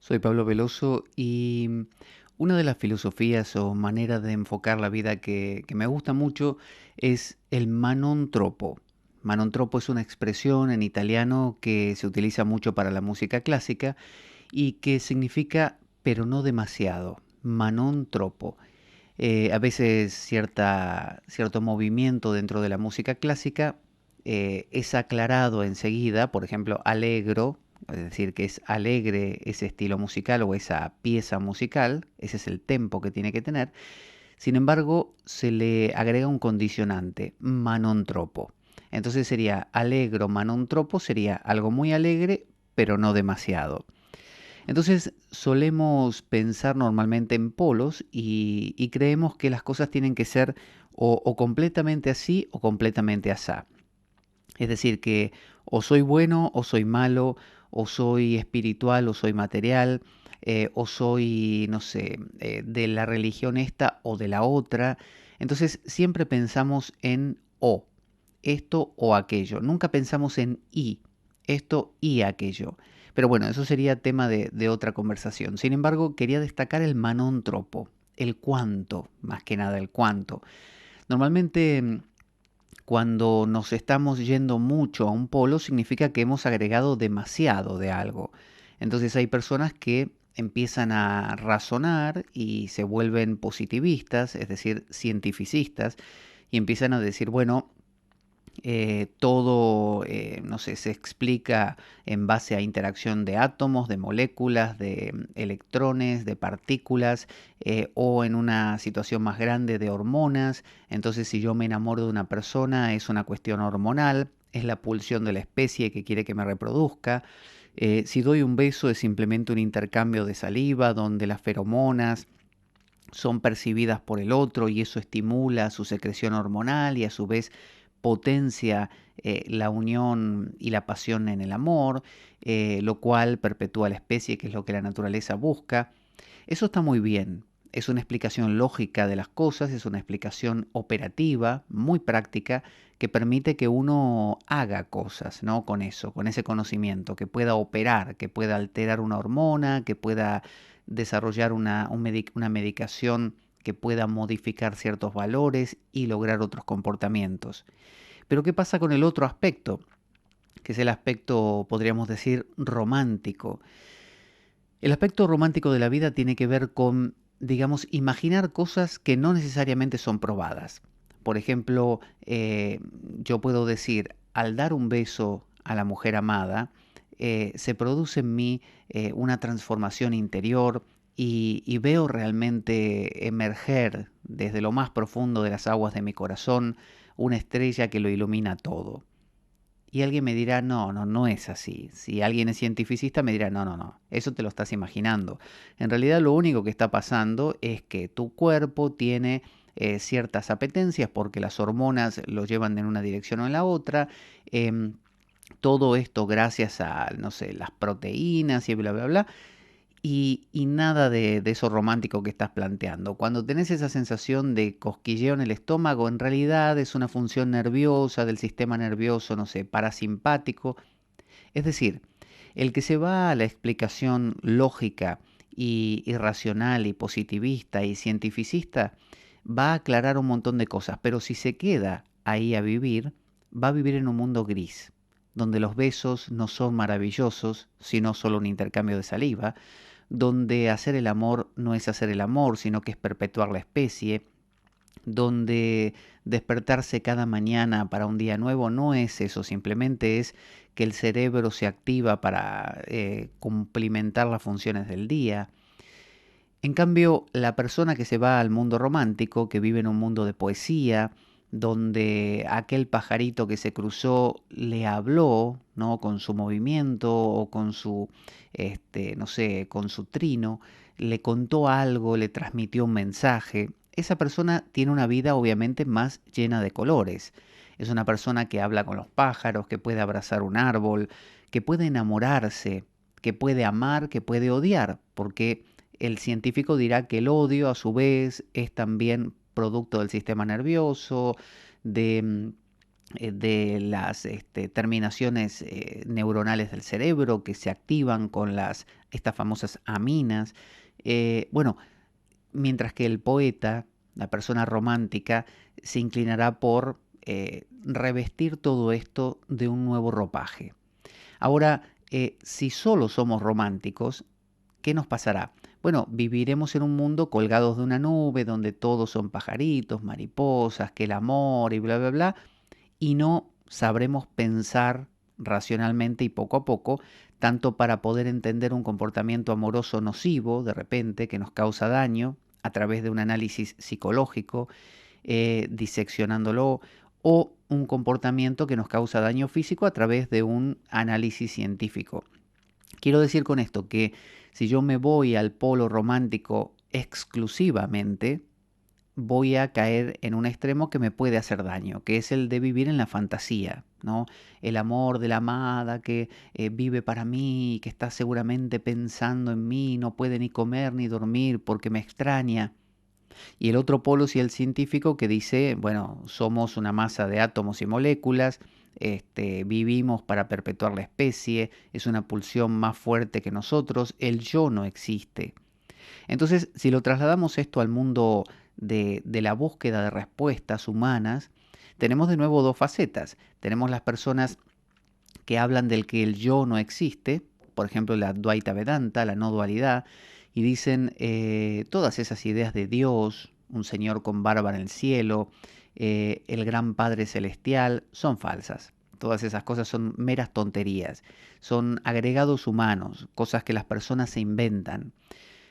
Soy Pablo Veloso y una de las filosofías o maneras de enfocar la vida que me gusta mucho es el manon tropo. Manon tropo es una expresión en italiano que se utiliza mucho para la música clásica y que significa pero no demasiado. Manon tropo. A veces cierto movimiento dentro de la música clásica es aclarado enseguida, por ejemplo, allegro, es decir, que es alegre ese estilo musical o esa pieza musical, ese es el tempo que tiene que tener. Sin embargo, se le agrega un condicionante, manontropo. Entonces sería allegro manontropo, sería algo muy alegre, pero no demasiado. Entonces solemos pensar normalmente en polos y creemos que las cosas tienen que ser o completamente así o completamente asá. Es decir, que o soy bueno o soy malo, o soy espiritual o soy material, o soy, no sé, de la religión esta o de la otra. Entonces siempre pensamos en o, esto o aquello. Nunca pensamos en y, esto y aquello. Pero bueno, eso sería tema de otra conversación. Sin embargo, quería destacar el manontropo, el cuánto, más que nada el cuánto. Normalmente cuando nos estamos yendo mucho a un polo significa que hemos agregado demasiado de algo. Entonces hay personas que empiezan a razonar y se vuelven positivistas, es decir, cientificistas, y empiezan a decir, bueno, todo, no sé, se explica en base a interacción de átomos, de moléculas, de electrones, de partículas, o en una situación más grande de hormonas. Entonces, si yo me enamoro de una persona, es una cuestión hormonal, es la pulsión de la especie que quiere que me reproduzca. Si doy un beso, es simplemente un intercambio de saliva donde las feromonas son percibidas por el otro y eso estimula su secreción hormonal y a su vez potencia la unión y la pasión en el amor, lo cual perpetúa la especie, que es lo que la naturaleza busca. Eso está muy bien. Es una explicación lógica de las cosas, es una explicación operativa, muy práctica, que permite que uno haga cosas, ¿no? Con eso, con ese conocimiento, que pueda operar, que pueda alterar una hormona, que pueda desarrollar una medicación que pueda modificar ciertos valores y lograr otros comportamientos. Pero ¿qué pasa con el otro aspecto? Que es el aspecto, podríamos decir, romántico. El aspecto romántico de la vida tiene que ver con, digamos, imaginar cosas que no necesariamente son probadas. Por ejemplo, yo puedo decir, al dar un beso a la mujer amada, se produce en mí una transformación interior y veo realmente emerger desde lo más profundo de las aguas de mi corazón una estrella que lo ilumina todo. Y alguien me dirá, no, no, no es así. Si alguien es cientificista me dirá, no, no, no, eso te lo estás imaginando. En realidad lo único que está pasando es que tu cuerpo tiene ciertas apetencias porque las hormonas lo llevan en una dirección o en la otra. em, Todo esto gracias a, no sé, las proteínas y bla, bla, bla. Y nada de eso romántico que estás planteando. Cuando tenés esa sensación de cosquilleo en el estómago, en realidad es una función nerviosa del sistema nervioso, no sé, parasimpático. Es decir, el que se va a la explicación lógica y racional y positivista y cientificista va a aclarar un montón de cosas, pero si se queda ahí a vivir, va a vivir en un mundo gris, donde los besos no son maravillosos, sino solo un intercambio de saliva, donde hacer el amor no es hacer el amor, sino que es perpetuar la especie, donde despertarse cada mañana para un día nuevo no es eso, simplemente es que el cerebro se activa para cumplimentar las funciones del día. En cambio, la persona que se va al mundo romántico, que vive en un mundo de poesía, donde aquel pajarito que se cruzó le habló, ¿no? Con su movimiento o con su, no sé, con su trino, le contó algo, le transmitió un mensaje. Esa persona tiene una vida obviamente más llena de colores. Es una persona que habla con los pájaros, que puede abrazar un árbol, que puede enamorarse, que puede amar, que puede odiar, porque el científico dirá que el odio, a su vez, es también producto del sistema nervioso, de de las terminaciones neuronales del cerebro que se activan con estas famosas aminas. Bueno, mientras que el poeta, la persona romántica, se inclinará por revestir todo esto de un nuevo ropaje. Ahora, si solo somos románticos, ¿qué nos pasará? Bueno, viviremos en un mundo colgados de una nube donde todos son pajaritos, mariposas, que el amor y bla, bla, bla, y no sabremos pensar racionalmente y poco a poco, tanto para poder entender un comportamiento amoroso nocivo, de repente, que nos causa daño, a través de un análisis psicológico, diseccionándolo, o un comportamiento que nos causa daño físico a través de un análisis científico. Quiero decir con esto que si yo me voy al polo romántico exclusivamente, voy a caer en un extremo que me puede hacer daño, que es el de vivir en la fantasía, ¿no? El amor de la amada que vive para mí, que está seguramente pensando en mí, no puede ni comer ni dormir porque me extraña. Y el otro polo, sí, el científico, que dice, bueno, somos una masa de átomos y moléculas, vivimos para perpetuar la especie, es una pulsión más fuerte que nosotros, el yo no existe. Entonces, si lo trasladamos esto al mundo de la búsqueda de respuestas humanas, tenemos de nuevo dos facetas. Tenemos las personas que hablan del que el yo no existe, por ejemplo la Dvaita Vedanta, la no dualidad, y dicen todas esas ideas de Dios, un Señor con barba en el cielo, el gran Padre Celestial, son falsas. Todas esas cosas son meras tonterías, son agregados humanos, cosas que las personas se inventan.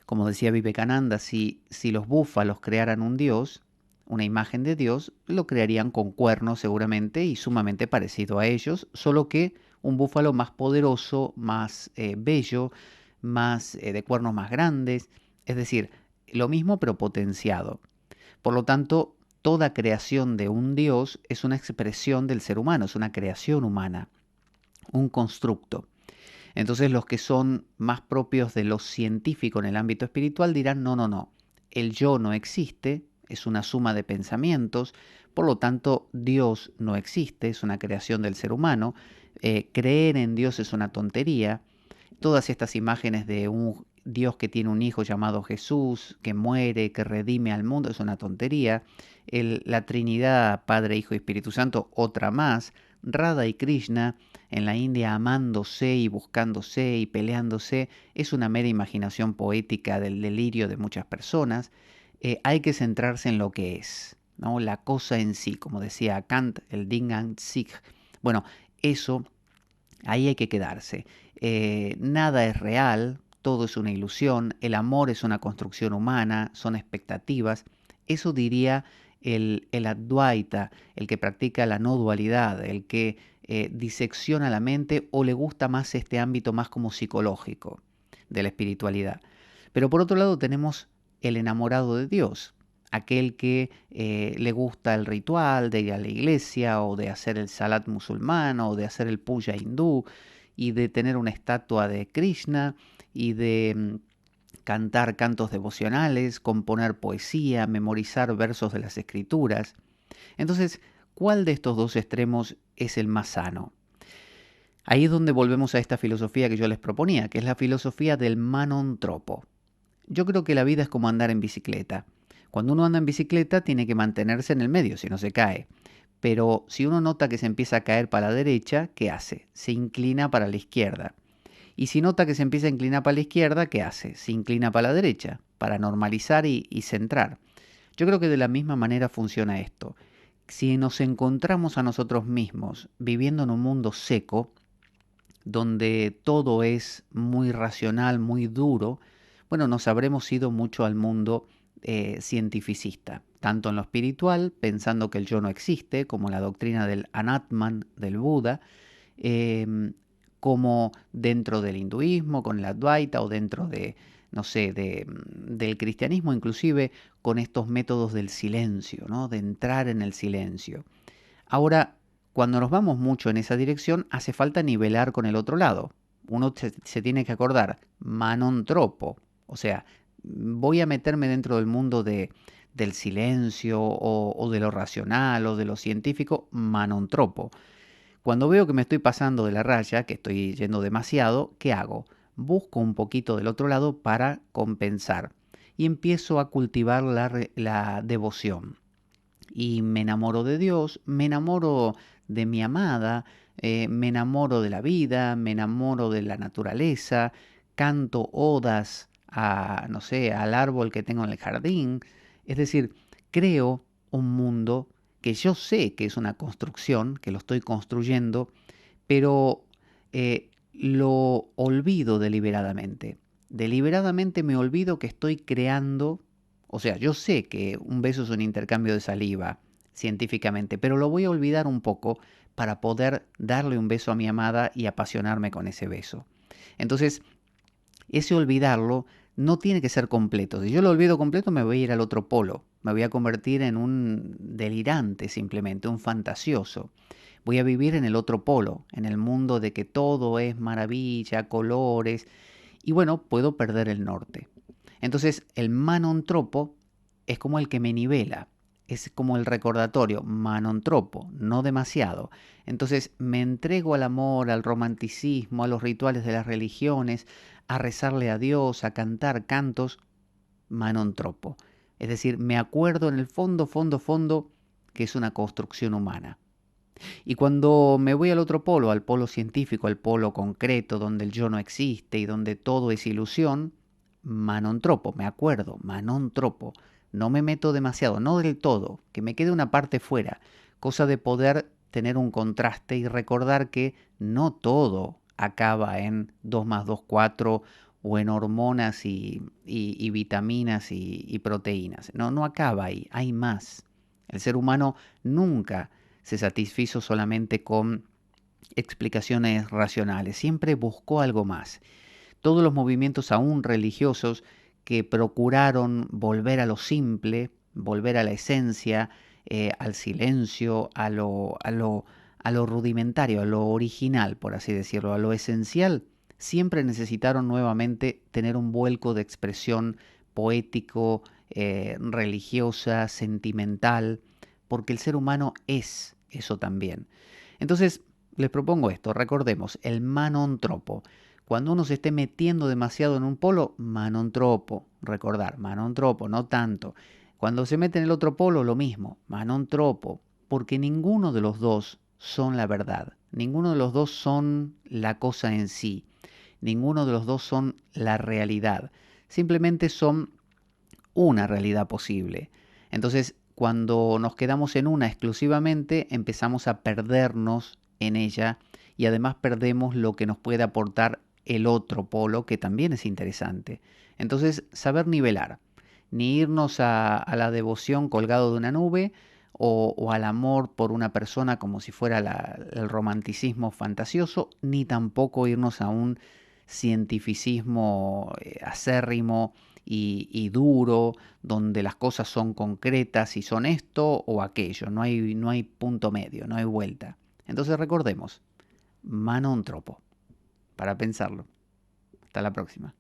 Como decía Vivekananda, si los búfalos crearan un dios, una imagen de Dios, lo crearían con cuernos seguramente y sumamente parecido a ellos, solo que un búfalo más poderoso, más bello, más de cuernos más grandes, es decir, lo mismo pero potenciado. Por lo tanto, toda creación de un Dios es una expresión del ser humano, es una creación humana, un constructo. Entonces los que son más propios de lo científico en el ámbito espiritual dirán, no, no, no, el yo no existe, es una suma de pensamientos, por lo tanto Dios no existe, es una creación del ser humano, creer en Dios es una tontería, todas estas imágenes de un Dios que tiene un hijo llamado Jesús, que muere, que redime al mundo, es una tontería. La Trinidad, Padre, Hijo y Espíritu Santo, otra más. Radha y Krishna en la India amándose y buscándose y peleándose, es una mera imaginación poética del delirio de muchas personas. Hay que centrarse en lo que es, ¿no? La cosa en sí, como decía Kant, el Ding an sich. Bueno, eso, ahí hay que quedarse. Nada es real, todo es una ilusión, el amor es una construcción humana, son expectativas. Eso diría el Advaita, el que practica la no dualidad, el que disecciona la mente o le gusta más este ámbito más como psicológico de la espiritualidad. Pero por otro lado tenemos el enamorado de Dios, aquel que le gusta el ritual de ir a la iglesia o de hacer el salat musulmán o de hacer el puja hindú y de tener una estatua de Krishna y de cantar cantos devocionales, componer poesía, memorizar versos de las escrituras. Entonces, ¿cuál de estos dos extremos es el más sano? Ahí es donde volvemos a esta filosofía que yo les proponía, que es la filosofía del manon tropo. Yo creo que la vida es como andar en bicicleta. Cuando uno anda en bicicleta tiene que mantenerse en el medio, si no se cae. Pero si uno nota que se empieza a caer para la derecha, ¿qué hace? Se inclina para la izquierda. Y si nota que se empieza a inclinar para la izquierda, ¿qué hace? Se inclina para la derecha, para normalizar y centrar. Yo creo que de la misma manera funciona esto. Si nos encontramos a nosotros mismos viviendo en un mundo seco, donde todo es muy racional, muy duro, bueno, nos habremos ido mucho al mundo cientificista, tanto en lo espiritual, pensando que el yo no existe, como la doctrina del Anatman del Buda, eh, como dentro del hinduismo, con el Advaita, o dentro de, no sé, del cristianismo, inclusive con estos métodos del silencio, ¿no? De entrar en el silencio. Ahora, cuando nos vamos mucho en esa dirección, hace falta nivelar con el otro lado. Uno se tiene que acordar, manon tropo, o sea, voy a meterme dentro del mundo del silencio o de lo racional o de lo científico, manontropo. Cuando veo que me estoy pasando de la raya, que estoy yendo demasiado, ¿qué hago? Busco un poquito del otro lado para compensar y empiezo a cultivar la devoción. Y me enamoro de Dios, me enamoro de mi amada, me enamoro de la vida, me enamoro de la naturaleza, canto odas a, no sé, al árbol que tengo en el jardín. Es decir, creo un mundo que yo sé que es una construcción, que lo estoy construyendo, pero lo olvido deliberadamente. Deliberadamente me olvido que estoy creando, o sea, yo sé que un beso es un intercambio de saliva científicamente, pero lo voy a olvidar un poco para poder darle un beso a mi amada y apasionarme con ese beso. Entonces, ese olvidarlo no tiene que ser completo. Si yo lo olvido completo, me voy a ir al otro polo. Me voy a convertir en un delirante simplemente, un fantasioso. Voy a vivir en el otro polo, en el mundo de que todo es maravilla, colores, y bueno, puedo perder el norte. Entonces, el manontropo es como el que me nivela, es como el recordatorio, manontropo, no demasiado. Entonces, me entrego al amor, al romanticismo, a los rituales de las religiones, a rezarle a Dios, a cantar cantos, manontropo. Es decir, me acuerdo en el fondo, fondo, fondo, que es una construcción humana. Y cuando me voy al otro polo, al polo científico, al polo concreto, donde el yo no existe y donde todo es ilusión, manontropo, me acuerdo, manontropo. No me meto demasiado, no del todo, que me quede una parte fuera, cosa de poder tener un contraste y recordar que no todo acaba en 2 más 2 4 o en hormonas y vitaminas y proteínas. No, no acaba ahí, hay más. El ser humano nunca se satisfizo solamente con explicaciones racionales, siempre buscó algo más. Todos los movimientos aún religiosos que procuraron volver a lo simple, volver a la esencia, al silencio, a lo rudimentario, a lo original, por así decirlo, a lo esencial, siempre necesitaron nuevamente tener un vuelco de expresión poético, religiosa, sentimental, porque el ser humano es eso también. Entonces, les propongo esto, recordemos, el manontropo. Cuando uno se esté metiendo demasiado en un polo, manontropo, recordar, manontropo, no tanto. Cuando se mete en el otro polo, lo mismo, manontropo, porque ninguno de los dos son la verdad, ninguno de los dos son la cosa en sí, ninguno de los dos son la realidad, simplemente son una realidad posible. Entonces, cuando nos quedamos en una exclusivamente, empezamos a perdernos en ella y además perdemos lo que nos puede aportar el otro polo, que también es interesante. Entonces, saber nivelar, ni irnos a la devoción colgado de una nube o al amor por una persona como si fuera el romanticismo fantasioso, ni tampoco irnos a un cientificismo acérrimo y duro, donde las cosas son concretas y son esto o aquello, no hay punto medio, no hay vuelta. Entonces recordemos, manontropo, para pensarlo. Hasta la próxima.